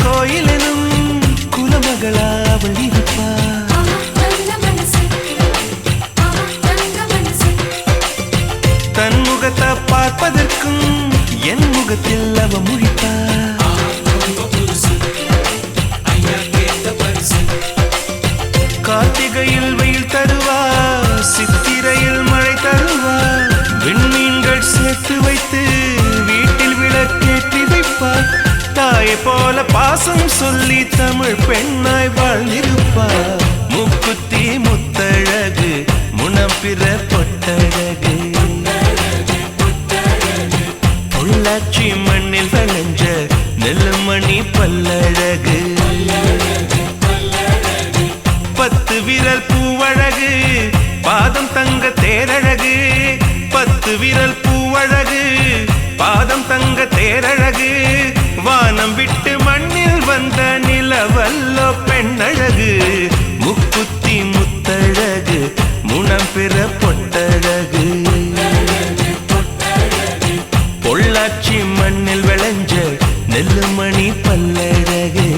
கோயிலெனும் குலமகளா அவள் இருப்பாள். தன் முகத்தை பார்ப்பதற்கும் என் முகத்தில் அவ முழிப்பாள். கார்த்திகையில் வெயில் தருவா, சித்திரையில் மழை தருவா, விண்மீன்கள் சேர்த்து வைத்து வீட்டில் விளக்கேற்றி வைப்பாள். தாயை போல பாசம் சொல்லி தமிழ் பெண்ணாய் வாழ்ந்திருப்பாள். முக்குத்தி முத்தழகு முனம் பிற பொட்டழகு, பொள்ளாச்சி மண்ணில் விளைஞ்ச நெல்லுமணி பல்லழகு. 10 விரல் பூவழகு, பாதம் தங்க தேரழகு. 10 விரல் பூவழகு, பாதம் தங்க தேரழகு. வானம் விட்டு மண்ணில் வந்த நிலவல்லோ பெண்ணழகு. முக்குத்தி முத்தழகு முனம் பிற பொட்டழகு, பொள்ளாச்சி மண்ணில் விளைஞ்ச நெல்லுமணி பல்லழகு.